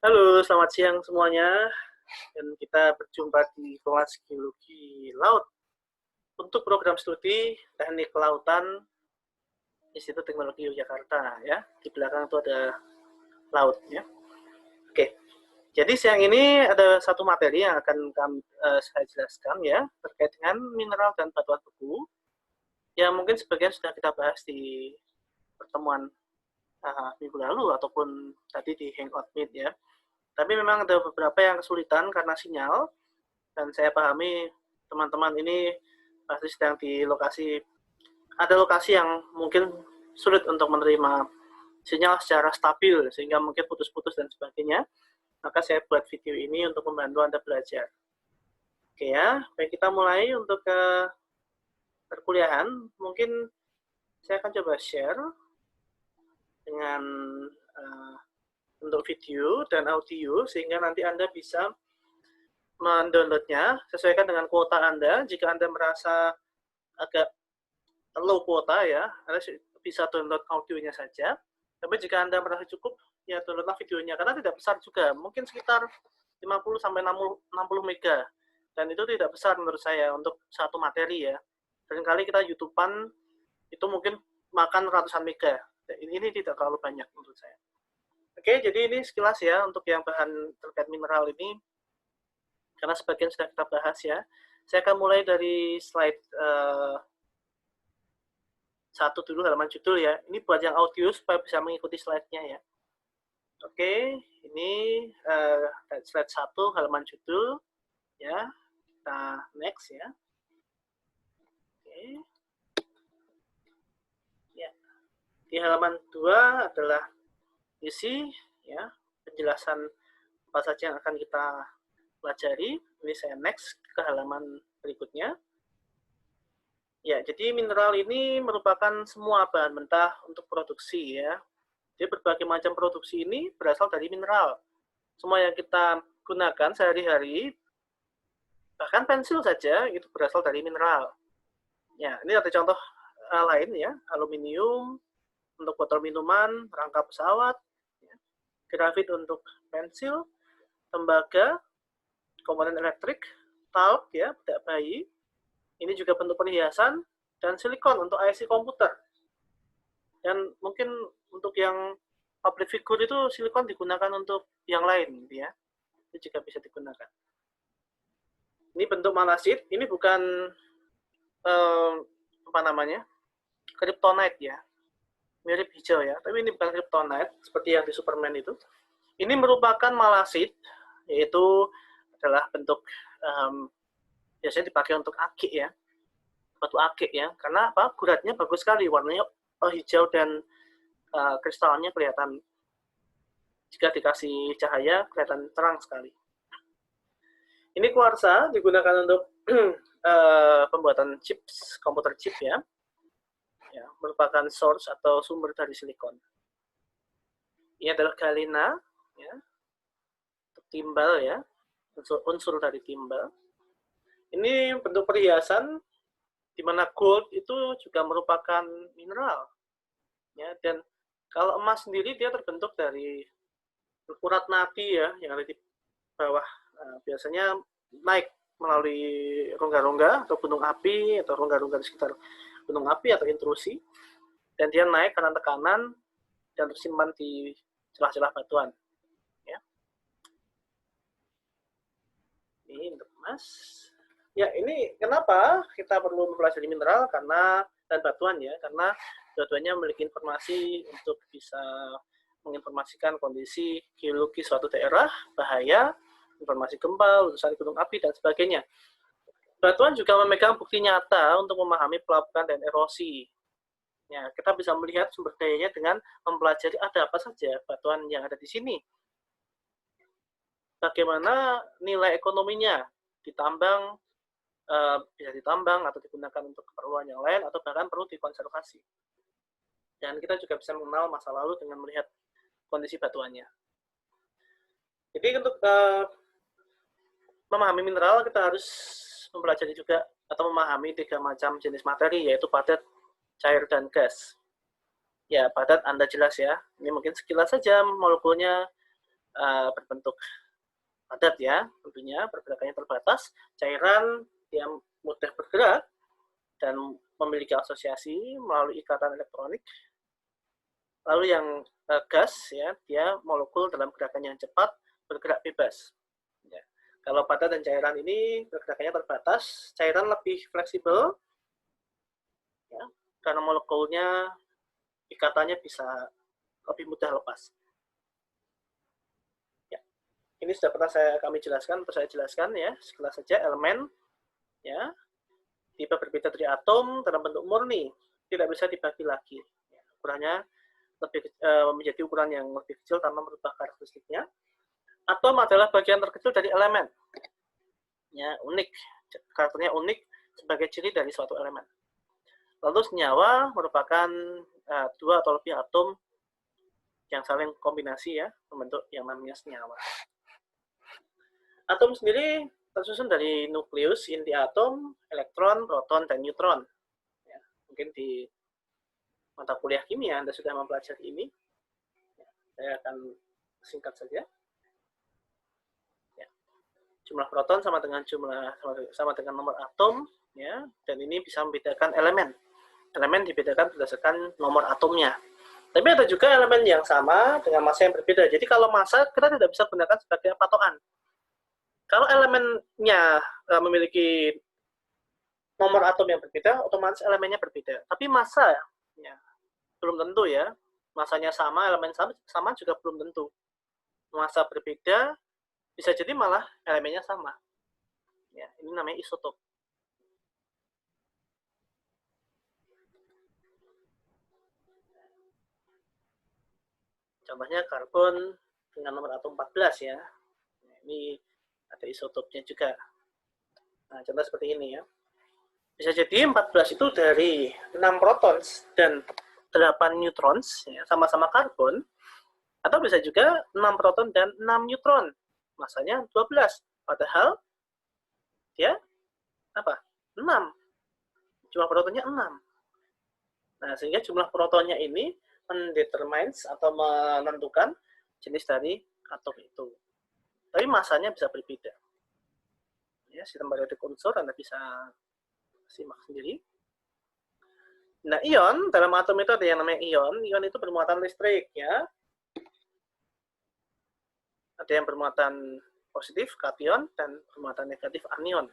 Halo, selamat siang semuanya. Dan kita berjumpa di kelas Geologi Laut untuk program studi Teknik Kelautan Institut Teknologi Yogyakarta ya. Di belakang itu ada laut ya. Oke. Jadi siang ini ada satu materi yang akan saya jelaskan ya terkait dengan mineral dan batuan beku yang mungkin sebagian sudah kita bahas di pertemuan minggu lalu ataupun tadi di Hangout Meet ya. Tapi memang ada beberapa yang kesulitan karena sinyal, dan saya pahami teman-teman ini pasti sedang di ada lokasi yang mungkin sulit untuk menerima sinyal secara stabil, sehingga mungkin putus-putus dan sebagainya. Maka saya buat video ini untuk membantu Anda belajar. Oke ya, baik kita mulai untuk perkuliahan. Mungkin saya akan coba share dengan untuk video dan audio, sehingga nanti Anda bisa mendownloadnya sesuaikan dengan kuota Anda. Jika Anda merasa agak low kuota ya, Anda bisa download audionya saja. Tapi jika Anda merasa cukup, ya downloadlah videonya, karena tidak besar juga, mungkin sekitar 50-60 mega, dan itu tidak besar menurut saya untuk satu materi ya. Seringkali kita YouTubean itu mungkin makan ratusan mega, ini tidak terlalu banyak menurut saya. Oke, jadi ini sekilas ya untuk yang bahan terkait mineral ini, karena sebagian sudah kita bahas ya. Saya akan mulai dari slide 1 dulu, halaman judul ya. Ini buat yang audio supaya bisa mengikuti slide-nya ya. Oke, ini slide 1 halaman judul ya. Kita next ya. Oke. Ya. Di halaman 2 adalah isi ya, penjelasan apa saja yang akan kita pelajari. Ini saya next ke halaman berikutnya. Ya, jadi mineral ini merupakan semua bahan mentah untuk produksi ya. Jadi berbagai macam produksi ini berasal dari mineral. Semua yang kita gunakan sehari-hari, bahkan pensil saja itu berasal dari mineral. Ya, ini ada contoh lain ya, aluminium untuk botol minuman, rangka pesawat, ya, grafit untuk pensil, tembaga, komponen elektrik, talc ya, bedak bayi. Ini juga bentuk perhiasan, dan silikon untuk IC komputer. Dan mungkin untuk yang public figure itu silikon digunakan untuk yang lain gitu ya. Itu juga bisa digunakan. Ini bentuk malasit, ini bukan apa namanya? Kryptonite ya. Mirip hijau ya, tapi ini bukan kryptonite seperti yang di Superman itu. Ini merupakan malasit, yaitu adalah bentuk biasanya dipakai untuk akik ya, batu akik ya, karena apa? Guratnya bagus sekali, warnanya hijau dan kristalnya kelihatan, jika dikasih cahaya kelihatan terang sekali. Ini kuarsa digunakan untuk pembuatan chips, komputer chip ya, merupakan source atau sumber dari silikon. Ini adalah galena ya, untuk timbal ya, unsur dari timbal. Ini bentuk perhiasan, di mana gold itu juga merupakan mineral ya, dan kalau emas sendiri dia terbentuk dari urat nadi ya, yang ada di bawah. Biasanya naik melalui rongga-rongga atau gunung api, atau rongga-rongga di sekitar gunung api atau intrusi, dan dia naik karena tekanan dan tersimpan di celah-celah batuan ya. Ini untuk emas ya. Ini kenapa kita perlu mempelajari mineral dan batuan ya, karena dua-duanya memiliki informasi untuk bisa menginformasikan kondisi geologi suatu daerah, bahaya, informasi gempa, letusan gunung api, dan sebagainya. Batuan juga memegang bukti nyata untuk memahami pelapukan dan erosi. Ya, kita bisa melihat sumber dayanya dengan mempelajari ada apa saja batuan yang ada di sini. Bagaimana nilai ekonominya ditambang, bisa ditambang atau digunakan untuk keperluan yang lain, atau bahkan perlu dikonservasi. Dan kita juga bisa mengenal masa lalu dengan melihat kondisi batuannya. Jadi untuk memahami mineral, kita harus mempelajari juga atau memahami 3 macam jenis materi, yaitu padat, cair, dan gas. Ya, padat Anda jelas ya. Ini mungkin sekilas saja molekulnya, berbentuk padat ya, tentunya pergerakannya terbatas, cairan yang mudah bergerak dan memiliki asosiasi melalui ikatan elektronik. Lalu yang gas ya, dia molekul dalam gerakan yang cepat bergerak bebas. Ya. Kalau padat dan cairan ini pergerakannya terbatas, cairan lebih fleksibel ya, karena molekulnya ikatannya bisa lebih mudah lepas. Ini sudah pernah kami jelaskan, saya jelaskan ya, sekilas saja elemen, ya, tipe berbeda dari atom dalam bentuk murni, tidak bisa dibagi lagi. Ya, ukurannya menjadi ukuran yang lebih kecil tanpa merubah karakteristiknya. Atom adalah bagian terkecil dari elemen, ya, unik, karakternya unik sebagai ciri dari suatu elemen. Lalu senyawa merupakan dua atau lebih atom yang saling kombinasi ya, membentuk yang namanya senyawa. Atom sendiri tersusun dari nukleus, inti atom, elektron, proton, dan neutron. Ya, mungkin di mata kuliah kimia Anda sudah mempelajari ini. Ya, saya akan singkat saja. Ya. Jumlah proton sama dengan nomor atom, ya, dan ini bisa membedakan elemen. Elemen dibedakan berdasarkan nomor atomnya. Tapi ada juga elemen yang sama dengan massa yang berbeda. Jadi kalau massa kita tidak bisa gunakan sebagai patokan. Kalau elemennya memiliki nomor atom yang berbeda, otomatis elemennya berbeda. Tapi massa ya, belum tentu ya. Massanya sama, elemen sama juga belum tentu. Massa berbeda, bisa jadi malah elemennya sama. Ya, ini namanya isotop. Contohnya karbon dengan nomor atom 14 ya. Ini ada isotopnya juga. Nah, contoh seperti ini ya. Bisa jadi 14 itu dari 6 protons dan 8 neutrons, ya, sama-sama karbon, atau bisa juga 6 proton dan 6 neutron, masanya 12. Padahal dia apa? 6. Jumlah protonnya 6. Nah, sehingga jumlah protonnya ini mendetermines atau menentukan jenis dari atom itu. Tapi masanya bisa berbeda. Ya, sistem periodik unsur Anda bisa simak sendiri. Nah, ion, dalam atom itu ada yang namanya ion. Ion itu bermuatan listrik, ya. Ada yang bermuatan positif, kation, dan bermuatan negatif, anion.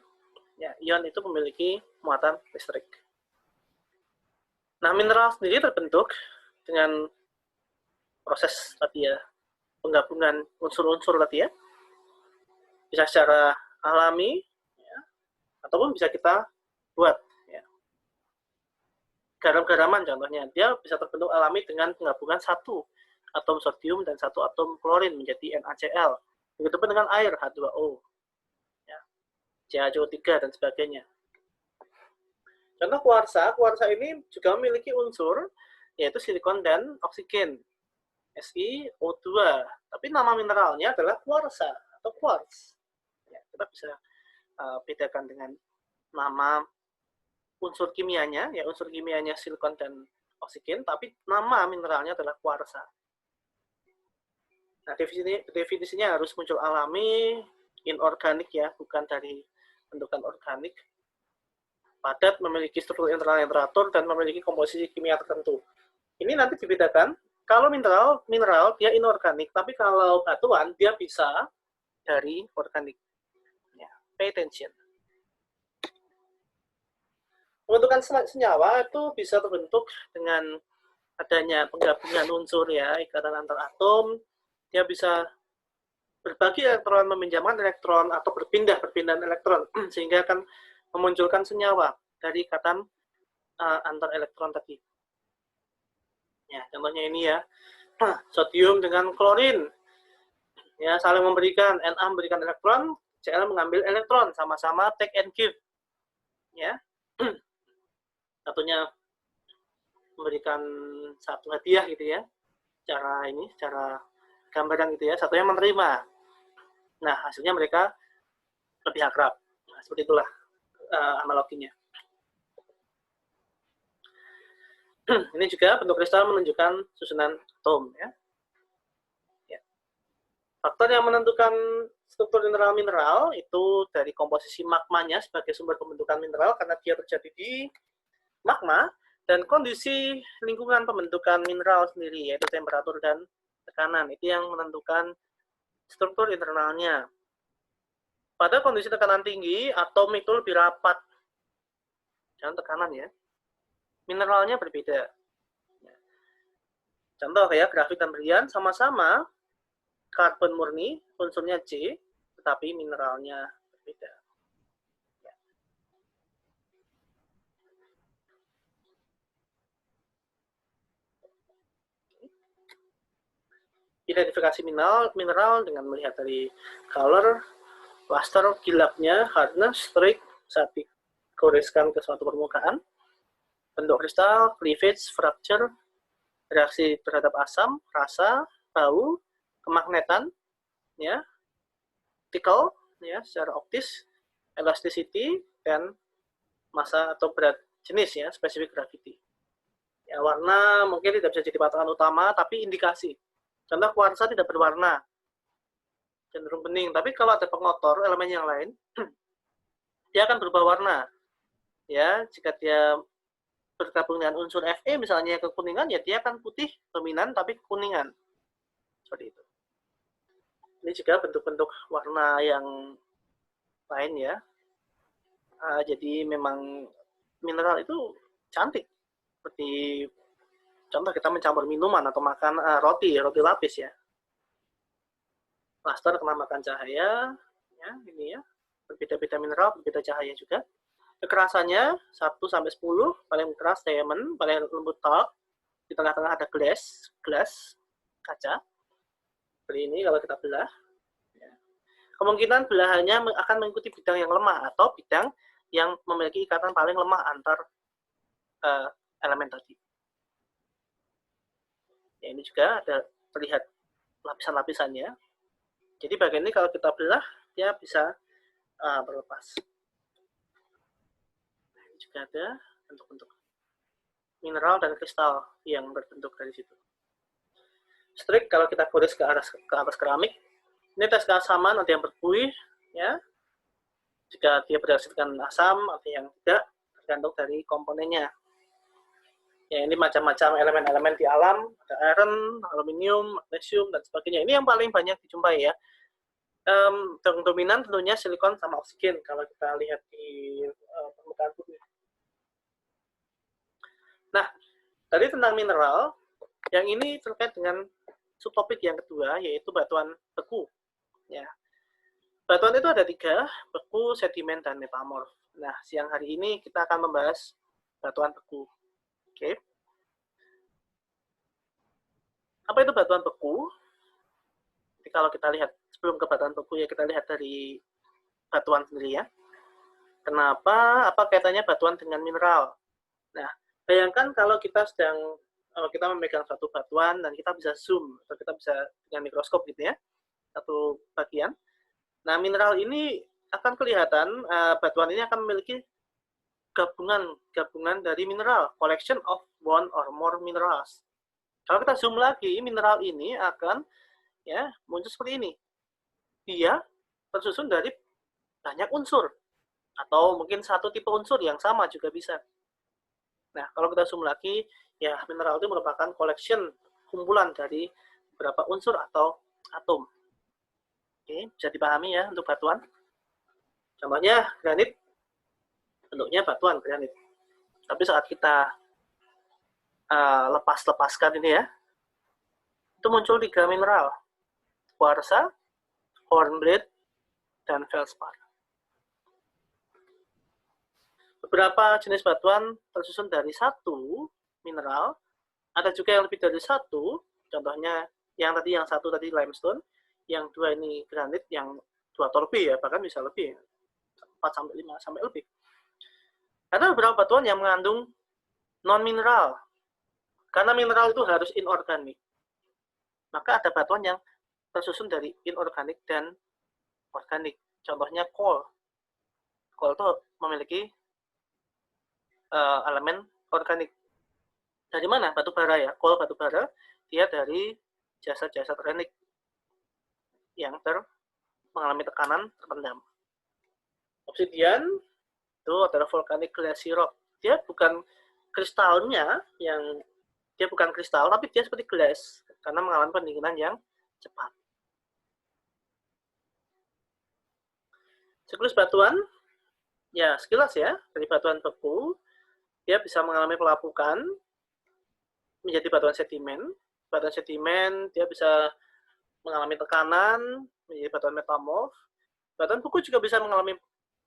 Ya, ion itu memiliki muatan listrik. Nah, mineral sendiri terbentuk dengan proses tadi ya, penggabungan unsur-unsur tadi ya. Bisa secara alami, ya, ataupun bisa kita buat. Garam-garaman contohnya, dia bisa terbentuk alami dengan penggabungan satu atom sodium dan satu atom klorin menjadi NaCl. Begitupun dengan air, H2O, ya, CaCO3, dan sebagainya. Contoh kuarsa, kuarsa ini juga memiliki unsur, yaitu silikon dan oksigen, SiO2. Tapi nama mineralnya adalah kuarsa atau quartz. Ya, kita bisa bedakan dengan nama unsur kimianya, ya unsur kimianya silikon dan oksigen, tapi nama mineralnya adalah kuarsa. Nah, definisinya harus muncul alami, inorganik ya, bukan dari bentukan organik. Padat, memiliki struktur internal yang teratur, dan memiliki komposisi kimia tertentu. Ini nanti dibedakan, kalau mineral dia inorganik, tapi kalau batuan dia bisa dari organik. Ya, pay attention. Pembentukan senyawa itu bisa terbentuk dengan adanya penggabungan unsur ya, ikatan antar atom. Dia bisa berbagi elektron, meminjamkan elektron, atau berpindah-perpindahan elektron, sehingga akan memunculkan senyawa dari ikatan antar elektron tadi. Ya, contohnya ini ya, sodium dengan klorin, ya saling memberikan, Na memberikan elektron, Cl mengambil elektron, sama-sama take and give, ya. Satunya memberikan satu hadiah gitu ya, cara gambaran gitu ya, satunya menerima. Nah, hasilnya mereka lebih akrab. Nah, seperti itulah analoginya. Ini juga bentuk kristal menunjukkan susunan atom ya. Faktor yang menentukan struktur mineral itu dari komposisi magmanya sebagai sumber pembentukan mineral karena dia terjadi di magma, dan kondisi lingkungan pembentukan mineral sendiri, yaitu temperatur dan tekanan. Itu yang menentukan struktur internalnya. Pada kondisi tekanan tinggi, atom itu lebih rapat. Dan tekanan ya. Mineralnya berbeda. Contoh kayak grafit dan berlian sama-sama karbon murni, unsurnya C, tetapi mineralnya berbeda. Identifikasi mineral dengan melihat dari color, luster, kilapnya, hardness, streak saat digoreskan ke suatu permukaan, bentuk kristal, cleavage, fracture, reaksi terhadap asam, rasa, bau, kemagnetan, ya, optical, ya, secara optis, elasticity, dan massa atau berat jenis, ya, spesifik gravity. Ya, warna mungkin tidak bisa jadi patokan utama, tapi indikasi. Contoh kuarsa tidak berwarna, cenderung bening. Tapi kalau ada pengotor elemen yang lain, dia akan berubah warna. Ya, jika dia bergabung dengan unsur Fe misalnya kekuningan, ya dia akan putih dominan tapi kekuningan. Seperti itu. Ini juga bentuk-bentuk warna yang lain ya. Jadi memang mineral itu cantik. Seperti contoh kita mencampur minuman atau makan roti lapis ya. Luster kena makan cahaya, ya ini ya. Berbeda-beda mineral, berbeda cahaya juga. Kekerasannya 1-10, paling keras diamond, paling lembut talc. Di tengah-tengah ada glass, kaca. Seperti ini kalau kita belah. Kemungkinan belahannya akan mengikuti bidang yang lemah atau bidang yang memiliki ikatan paling lemah antar elemen tadi. Ya, ini juga ada terlihat lapisan-lapisannya. Jadi bagian ini kalau kita belah, dia bisa berlepas. Nah, ini juga ada bentuk-bentuk mineral dan kristal yang berbentuk dari situ. Strik kalau kita gores ke atas keramik, ini tes keasaman, ada yang berbuih, ya. Jika dia bereaksi dengan asam, ada yang tidak, tergantung dari komponennya. Ya, ini macam-macam elemen-elemen di alam, ada iron, aluminium, magnesium, dan sebagainya. Ini yang paling banyak dijumpai ya. Yang dominan tentunya silikon sama oksigen kalau kita lihat di permukaan bumi. Nah, tadi tentang mineral, yang ini terkait dengan subtopik yang kedua, yaitu batuan beku. Ya. Batuan itu ada 3, beku, sedimen, dan metamorf. Nah, siang hari ini kita akan membahas batuan beku. Oke. Apa itu batuan beku? Jadi kalau kita lihat, sebelum ke batuan beku ya kita lihat dari batuan sendiri ya. Kenapa? Apa kaitannya batuan dengan mineral? Nah, bayangkan kalau kita memegang suatu batuan dan kita bisa zoom, atau kita bisa dengan mikroskop gitu ya, satu bagian. Nah, mineral ini akan kelihatan, batuan ini akan memiliki gabungan dari mineral, collection of one or more minerals. Kalau kita zoom lagi, mineral ini akan ya muncul seperti ini. Dia tersusun dari banyak unsur, atau mungkin satu tipe unsur yang sama juga bisa. Nah, kalau kita zoom lagi, ya mineral itu merupakan collection, kumpulan dari beberapa unsur atau atom. Oke, bisa dipahami ya untuk batuan. Contohnya granit, bentuknya batuan granit. Tapi saat kita lepaskan ini ya, itu muncul 3 mineral, kuarsa, hornblende, dan feldspar. Beberapa jenis batuan tersusun dari satu mineral, ada juga yang lebih dari satu, contohnya yang satu tadi limestone, yang 2 ini granit, yang 2 atau lebih ya, bahkan bisa lebih, 4-5 sampai lebih. Ada beberapa batuan yang mengandung non-mineral, karena mineral itu harus inorganik. Maka ada batuan yang tersusun dari inorganik dan organik. Contohnya coal. Coal itu memiliki elemen organik. Dari mana? Batu bara ya. Coal batu bara, dia dari jasad-jasad organik. yang mengalami tekanan terpendam. Obsidian itu adalah volcanic glacier rock. Dia bukan kristalnya dia bukan kristal, tapi dia seperti glass karena mengalami pendinginan yang cepat. Siklus batuan, ya sekilas ya, dari batuan beku, dia bisa mengalami pelapukan menjadi batuan sedimen. Batuan sedimen dia bisa mengalami tekanan menjadi batuan metamorf. Batuan beku juga bisa mengalami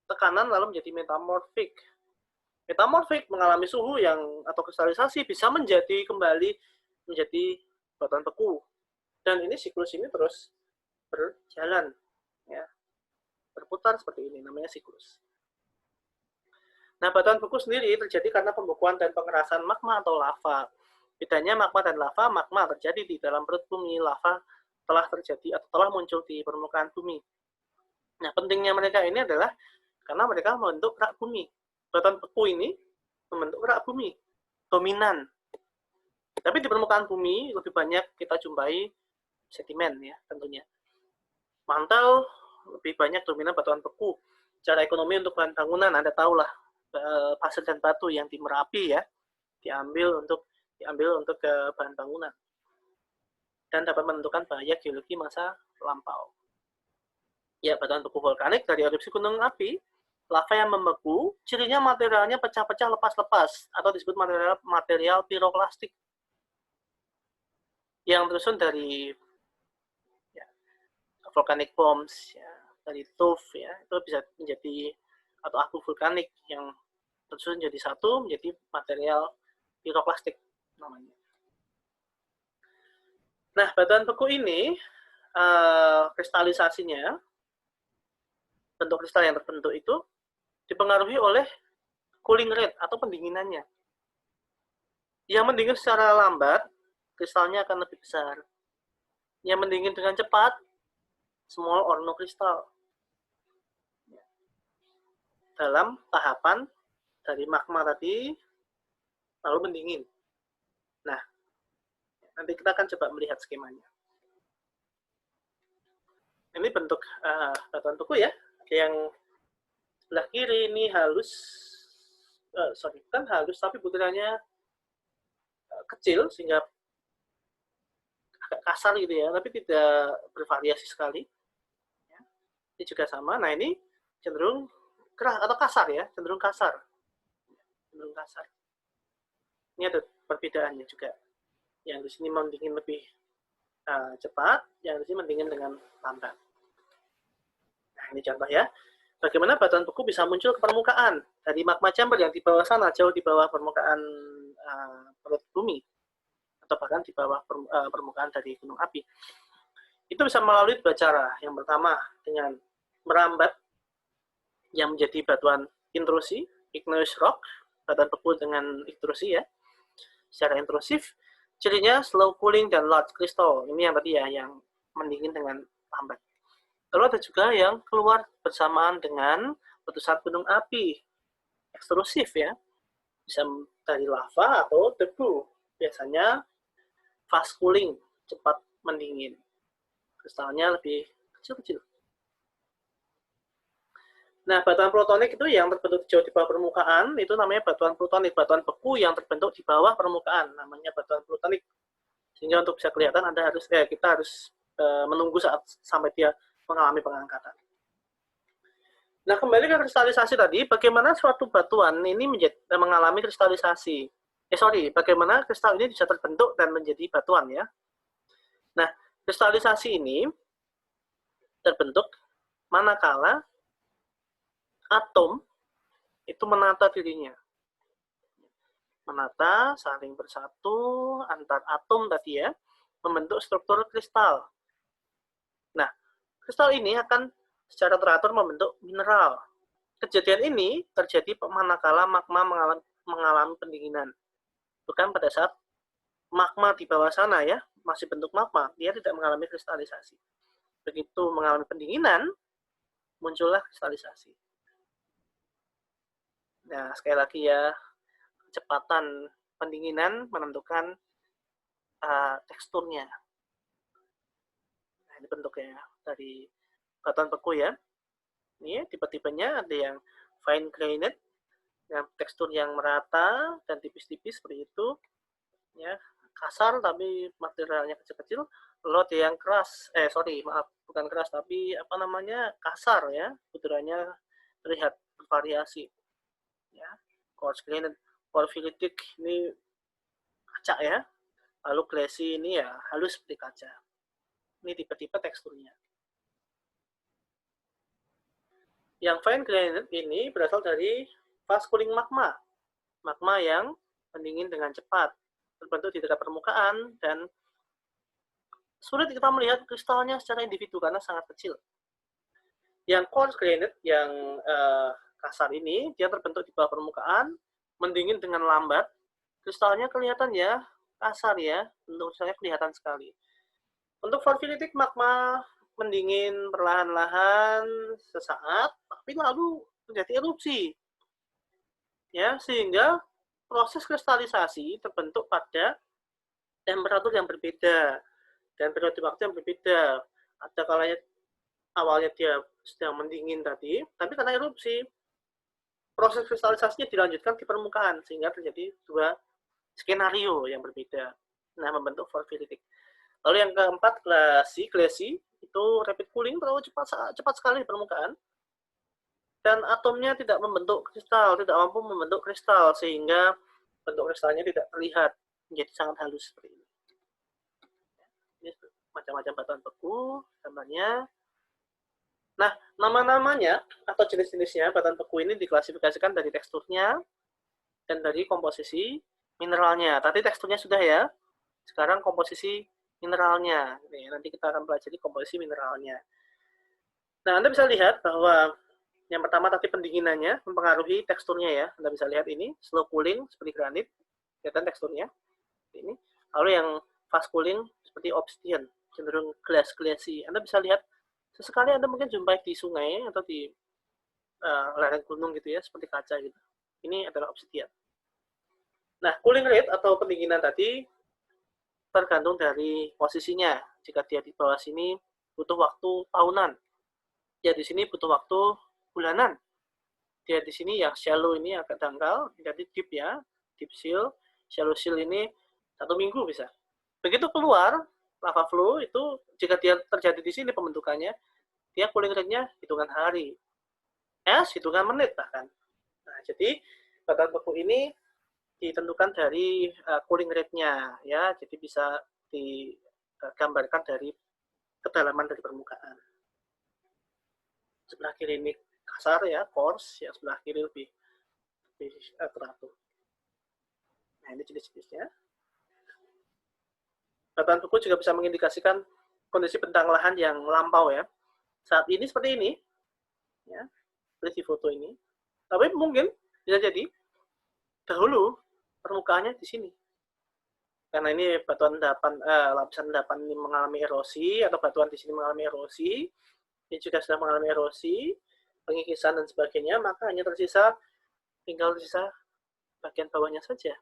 tekanan lalu menjadi metamorfik. Metamorfik mengalami suhu atau kristalisasi bisa kembali menjadi batuan beku. Dan ini siklus ini terus berjalan, ya, berputar seperti ini, namanya siklus. Nah, batuan beku sendiri terjadi karena pembekuan dan pengerasan magma atau lava. Bedanya magma dan lava, magma terjadi di dalam perut bumi, lava telah terjadi atau telah muncul di permukaan bumi. Nah, pentingnya mereka ini adalah karena mereka membentuk rak bumi. Batuan beku ini membentuk rak bumi, dominan. Tapi di permukaan bumi lebih banyak kita jumpai sedimen, ya, tentunya. Mantel lebih banyak dominan batuan beku. Secara ekonomi untuk bahan bangunan, Anda tahulah, pasir dan batu yang di Merapi, ya, diambil untuk bahan bangunan. Dan dapat menentukan bahaya geologi masa lampau. Ya, batuan beku vulkanik dari erupsi gunung api, lava yang membeku, cirinya materialnya pecah-pecah lepas-lepas atau disebut material piroklastik yang tersusun dari volcanic bombs, ya, dari tuff, ya, itu bisa menjadi atau abu vulkanik yang tersusun jadi satu menjadi material piroklastik namanya. Nah, batuan beku ini kristalisasinya, bentuk kristal yang terbentuk itu dipengaruhi oleh cooling rate atau pendinginannya. Yang mendingin secara lambat, kristalnya akan lebih besar. Yang mendingin dengan cepat, small or no crystal. Dalam tahapan dari magma tadi, lalu mendingin. Nah, nanti kita akan coba melihat skemanya. Ini bentuk batuan beku, ya. Yang sebelah kiri ini halus, bukan halus, tapi butirannya kecil sehingga agak kasar gitu ya, tapi tidak bervariasi sekali. Ya. Ini juga sama. Nah, ini cenderung keras atau kasar, ya, cenderung kasar. Ini ada perbedaannya juga. Yang di sini mendingin lebih cepat, yang di sini mendingin dengan lambat. Nah, ini contoh, ya. Bagaimana batuan beku bisa muncul ke permukaan dari magma chamber yang di bawah sana, jauh di bawah permukaan perut bumi, atau bahkan di bawah permukaan dari gunung api. Itu bisa melalui dua cara. Yang pertama dengan merambat yang menjadi batuan intrusi, igneous rock, batuan beku dengan intrusi, ya, secara intrusif. Cirinya slow cooling dan large crystal. Ini yang tadi, ya, yang mendingin dengan lambat. Lalu ada juga yang keluar bersamaan dengan letusan gunung api, ekstrusif, ya, bisa dari lava atau debu. Biasanya fast cooling, cepat mendingin. Kristalnya lebih kecil-kecil. Nah, batuan plutonik itu yang terbentuk jauh di bawah permukaan, itu namanya batuan plutonik. Batuan beku yang terbentuk di bawah permukaan, namanya batuan plutonik. Sehingga untuk bisa kelihatan, kita harus menunggu saat sampai dia mengalami pengangkatan. Nah, kembali ke kristalisasi tadi, bagaimana suatu batuan ini mengalami kristalisasi? Bagaimana kristal ini bisa terbentuk dan menjadi batuan, ya? Nah, kristalisasi ini terbentuk manakala atom itu menata dirinya. Menata, saling bersatu antar atom tadi, ya, membentuk struktur kristal. Nah, kristal ini akan secara teratur membentuk mineral. Kejadian ini terjadi manakala magma mengalami pendinginan. Bukan pada saat magma di bawah sana, ya, masih bentuk magma, dia tidak mengalami kristalisasi. Begitu mengalami pendinginan, muncullah kristalisasi. Nah, sekali lagi, ya, kecepatan pendinginan menentukan teksturnya. Nah, ini bentuknya dari batuan beku ya. Ini tipe-tipenya ada yang fine grained, dengan tekstur yang merata dan tipis-tipis seperti itu, ya, kasar tapi materialnya kecil-kecil. Lalu ada yang keras, maaf, bukan keras tapi apa namanya, kasar ya, butirannya terlihat bervariasi. Ya, coarse grained, porphyritic ini kaca ya, lalu glassy ini ya halus seperti kaca. Ini tipe-tipe teksturnya. Yang fine grained ini berasal dari fast cooling magma. Magma yang mendingin dengan cepat, terbentuk di dekat permukaan dan sulit kita melihat kristalnya secara individu karena sangat kecil. Yang coarse grained, yang kasar ini, dia terbentuk di bawah permukaan, mendingin dengan lambat, kristalnya kelihatan ya kasar ya, bentuk kristalnya kelihatan sekali. Untuk porphyritic magma mendingin perlahan-lahan sesaat, tapi lalu terjadi erupsi. Ya, sehingga proses kristalisasi terbentuk pada temperatur yang berbeda dan periode waktu yang berbeda. Ada kalanya awalnya dia sedang mendingin tadi, tapi karena erupsi, proses kristalisasinya dilanjutkan di permukaan sehingga terjadi dua skenario yang berbeda. Nah, membentuk porphyritic. Lalu yang keempat, glassy itu rapid cooling, terlalu cepat sekali di permukaan. Dan atomnya tidak membentuk kristal, tidak mampu membentuk kristal, sehingga bentuk kristalnya tidak terlihat, menjadi sangat halus seperti ini. Ini macam-macam batuan beku, gambarnya. Nah, nama-namanya atau jenis-jenisnya batuan beku ini diklasifikasikan dari teksturnya dan dari komposisi mineralnya. Tadi teksturnya sudah ya, sekarang komposisi mineralnya. Nih, nanti kita akan pelajari komposisi mineralnya. Nah, Anda bisa lihat bahwa yang pertama tadi pendinginannya mempengaruhi teksturnya ya. Anda bisa lihat ini, slow cooling seperti granit, kelihatan teksturnya. Ini. Lalu yang fast cooling seperti obsidian, cenderung glassy. Anda bisa lihat, sesekali Anda mungkin jumpai di sungai atau di lereng gunung gitu ya, seperti kaca gitu. Ini adalah obsidian. Nah, cooling rate atau pendinginan tadi tergantung dari posisinya. Jika dia di bawah sini butuh waktu tahunan. Ya di sini butuh waktu bulanan. Dia di sini yang shallow ini agak dangkal, jadi deep ya, deep seal, shallow seal ini 1 minggu bisa. Begitu keluar lava flow itu jika dia terjadi di sini pembentukannya, dia cooling rate-nya hitungan hari, hitungan menit bahkan. Nah, jadi batuan beku ini ditentukan dari cooling rate-nya ya, jadi bisa digambarkan dari kedalaman dari permukaan. Sebelah kiri ini kasar ya, coarse, yang sebelah kiri lebih teratur. Nah, ini jenis-jenisnya. Batuan beku juga bisa mengindikasikan kondisi bentang lahan yang lampau ya. Saat ini seperti ini, ya, seperti di foto ini. Tapi mungkin bisa jadi dahulu permukaannya di sini. Karena ini batuan endapan, lapisan endapan ini mengalami erosi atau batuan di sini mengalami erosi, ini juga sudah mengalami erosi, pengikisan dan sebagainya, maka hanya tinggal tersisa bagian bawahnya saja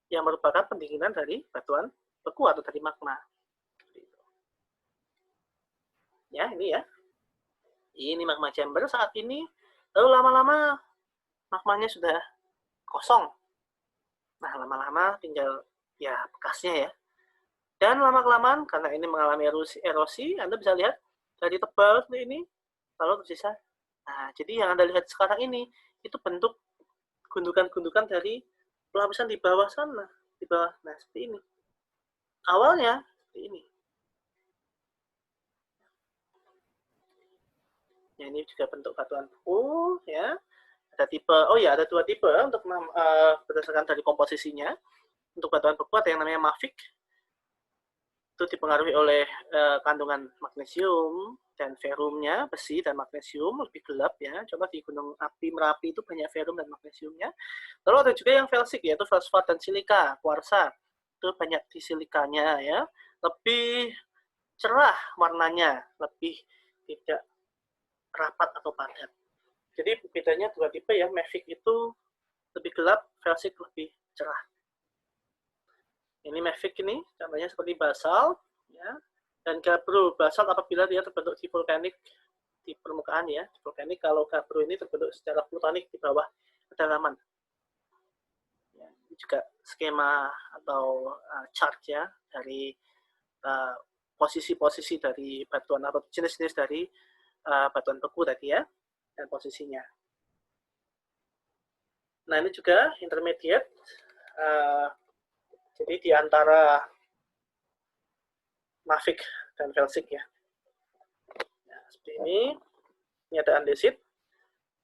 yang merupakan pendinginan dari batuan beku atau dari magma. Ya, ini ya. Ini magma chamber saat ini. Lalu lama-lama magmanya sudah kosong. Nah, lama-lama tinggal ya bekasnya ya. Dan lama-kelamaan karena ini mengalami erosi, Anda bisa lihat dari tebal seperti ini, lalu tersisa. Nah, jadi yang Anda lihat sekarang ini itu bentuk gundukan-gundukan dari lapisan di bawah sana, di bawah. Nah, seperti ini. Awalnya seperti ini. Ya, ini juga bentuk batuan beku ya. Ada tipe, ada 2 tipe untuk berdasarkan dari komposisinya. Untuk batuan beku ada yang namanya mafic, itu dipengaruhi oleh kandungan magnesium dan ferrumnya, besi dan magnesium lebih gelap ya. Contoh di Gunung Api Merapi itu banyak ferrum dan magnesiumnya. Lalu ada juga yang felsic yaitu fosfat dan silika, kuarsa. Itu banyak di silikanya ya. Lebih cerah warnanya, lebih tidak rapat atau padat. Jadi bedanya 2 tipe ya, mafic itu lebih gelap, felsic lebih cerah. Ini mafic ini contohnya seperti basal ya. Dan gabbro basalt apabila dia terbentuk di vulkanik di permukaan ya, vulkanik. Kalau gabbro ini terbentuk secara plutonik di bawah kedalaman. Ya, ini juga skema atau chart ya dari posisi-posisi dari batuan atau jenis-jenis dari batuan beku tadi ya, dan posisinya. Nah, ini juga intermediate. Jadi di antara mafic dan felsic ya. Nah, seperti ini ada andesit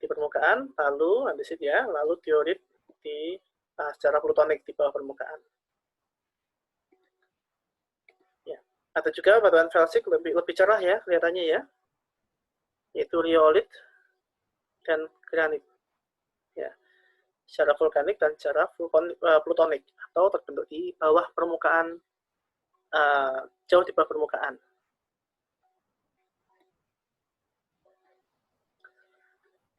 di permukaan, lalu andesit ya, lalu diorit di secara plutonik di bawah permukaan. Ya. Ada juga batuan felsic lebih cerah ya kelihatannya ya, yaitu riolit dan granit. Ya. Secara vulkanik dan secara plutonik atau terbentuk di bawah permukaan, jauh di bawah permukaan.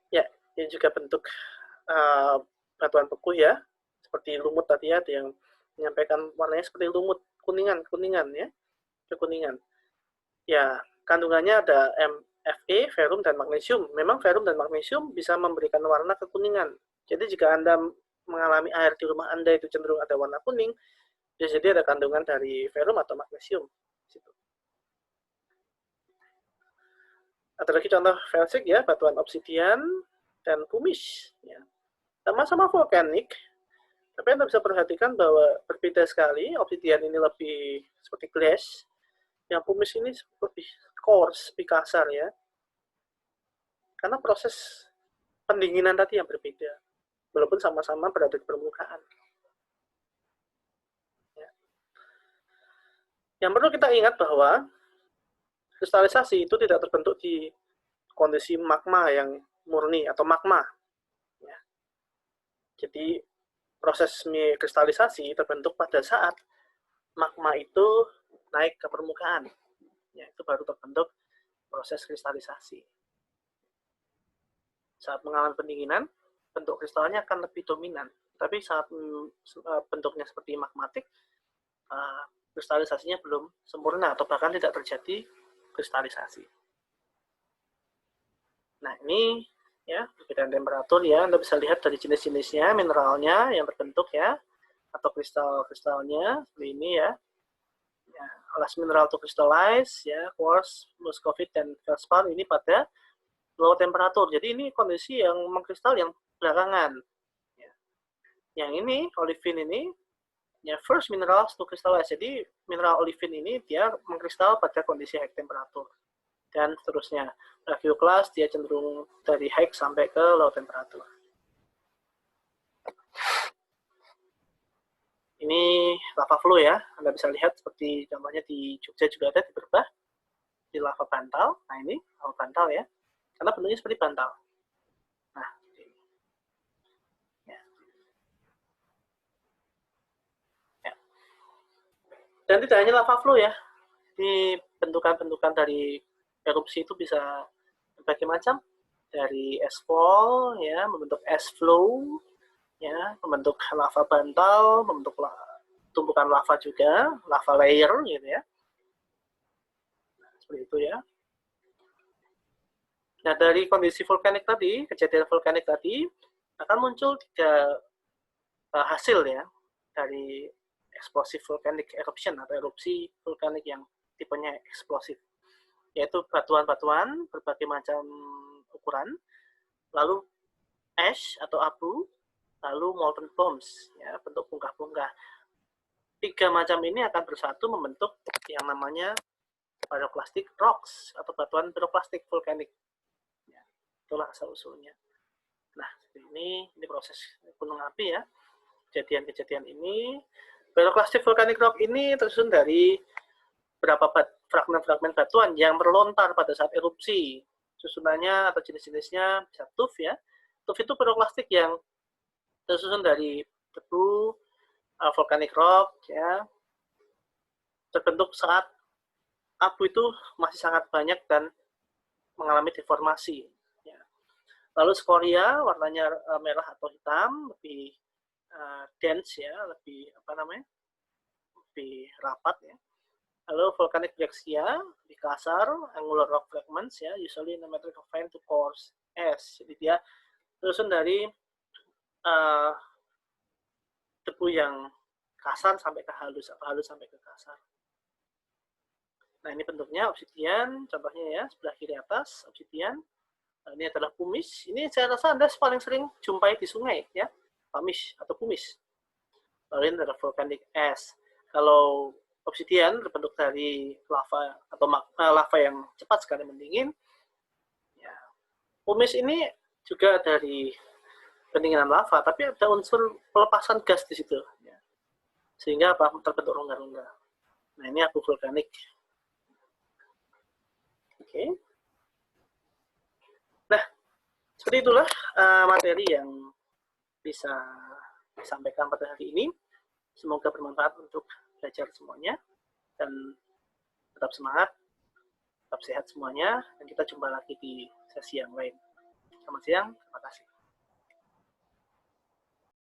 Ya, ini juga bentuk batuan beku ya, seperti lumut tadi ya, ada yang menyampaikan warnanya seperti lumut kuningan ya, kekuningan. Ya, kandungannya ada Fe, ferum, dan magnesium. Memang ferum dan magnesium bisa memberikan warna kekuningan. Jadi jika Anda mengalami air di rumah Anda itu cenderung ada warna kuning, bisa jadi ada kandungan dari ferum atau magnesium. Ada lagi contoh felsic ya, batuan obsidian dan pumice. Ya. Sama-sama vulkanik, tapi Anda bisa perhatikan bahwa berbeda sekali. Obsidian ini lebih seperti glass, yang pumice ini lebih coarse, lebih kasar ya. Karena proses pendinginan tadi yang berbeda, walaupun sama-sama berada di permukaan. Ya. Yang perlu kita ingat bahwa kristalisasi itu tidak terbentuk di kondisi magma yang murni atau magma. Ya. Jadi proses kristalisasi terbentuk pada saat magma itu naik ke permukaan. Ya, itu baru terbentuk proses kristalisasi. Saat mengalami pendinginan, bentuk kristalnya akan lebih dominan. Tapi saat bentuknya seperti magmatik, kristalisasinya belum sempurna atau bahkan tidak terjadi kristalisasi. Nah, ini ya perbedaan temperatur ya, Anda bisa lihat dari jenis-jenisnya, mineralnya yang terbentuk ya, atau kristal-kristalnya seperti ini ya. Ya, last mineral to crystallize ya, quartz, muscovite, dan feldspar ini pada low temperatur. Jadi ini kondisi yang mengkristal yang belakangan. Ya. Yang ini olivine ini ya first minerals to crystallize. Jadi mineral olivine ini dia mengkristal pada kondisi high temperatur. Dan seterusnya. Raphioklast dia cenderung dari high sampai ke low temperatur. Ini lava flow ya, Anda bisa lihat seperti contohnya di Jogja juga ada di Berbah, di lava bantal. Nah ini lava bantal ya, karena bentuknya seperti bantal. Nah, ya. Ya. Dan tidak hanya lava flow ya, di bentukan-bentukan dari erupsi itu bisa berbagai macam, dari es fall ya, membentuk es flow, ya, membentuk lava bantal, membentuk tumpukan lava juga, lava layer gitu ya. Nah, seperti itu ya. Nah, dari kondisi vulkanik tadi, kejadian vulkanik tadi, akan muncul 3 hasil ya dari explosive volcanic eruption atau erupsi vulkanik yang tipenya eksplosif, yaitu batuan-batuan berbagai macam ukuran, lalu ash atau abu, lalu molten bombs, ya, bentuk bongkah-bongkah. 3 macam ini akan bersatu membentuk yang namanya pyroclastic rocks atau batuan pyroclastic vulkanik. Ya, itulah asal-usulnya. Nah, ini proses gunung api ya. Kejadian-kejadian ini, pyroclastic volcanic rock ini tersusun dari beberapa fragmen-fragmen batuan yang terlontar pada saat erupsi. Susunannya atau jenis-jenisnya bisa tuff ya. Tuff itu pyroclastic yang tersusun dari debu, volcanic rock ya, terbentuk saat abu itu masih sangat banyak dan mengalami deformasi ya. Lalu skoria warnanya merah atau hitam, lebih dense ya, lebih lebih rapat ya. Lalu volcanic breccia, lebih kasar, angular rock fragments ya, usually in the metric of fine to coarse ash. Jadi dia susun dari debu yang kasar sampai ke halus, atau halus sampai ke kasar. Nah, ini bentuknya obsidian, contohnya ya, sebelah kiri atas, obsidian. Nah, ini adalah pumice. Ini saya rasa Anda paling sering jumpai di sungai, ya, pumice atau pumice. Lalu ini adalah volcanic ash. Kalau obsidian terbentuk dari lava atau lava yang cepat sekali mendingin. Ya. Pumice ini juga dari pendinginan lava, tapi ada unsur pelepasan gas di situ. Ya. Sehingga apa? Terbentuk rongga-rongga. Nah, ini abu vulkanik. Oke. Nah, seperti itulah materi yang bisa disampaikan pada hari ini. Semoga bermanfaat untuk belajar semuanya. Dan tetap semangat, tetap sehat semuanya, dan kita jumpa lagi di sesi yang lain. Selamat siang, terima kasih.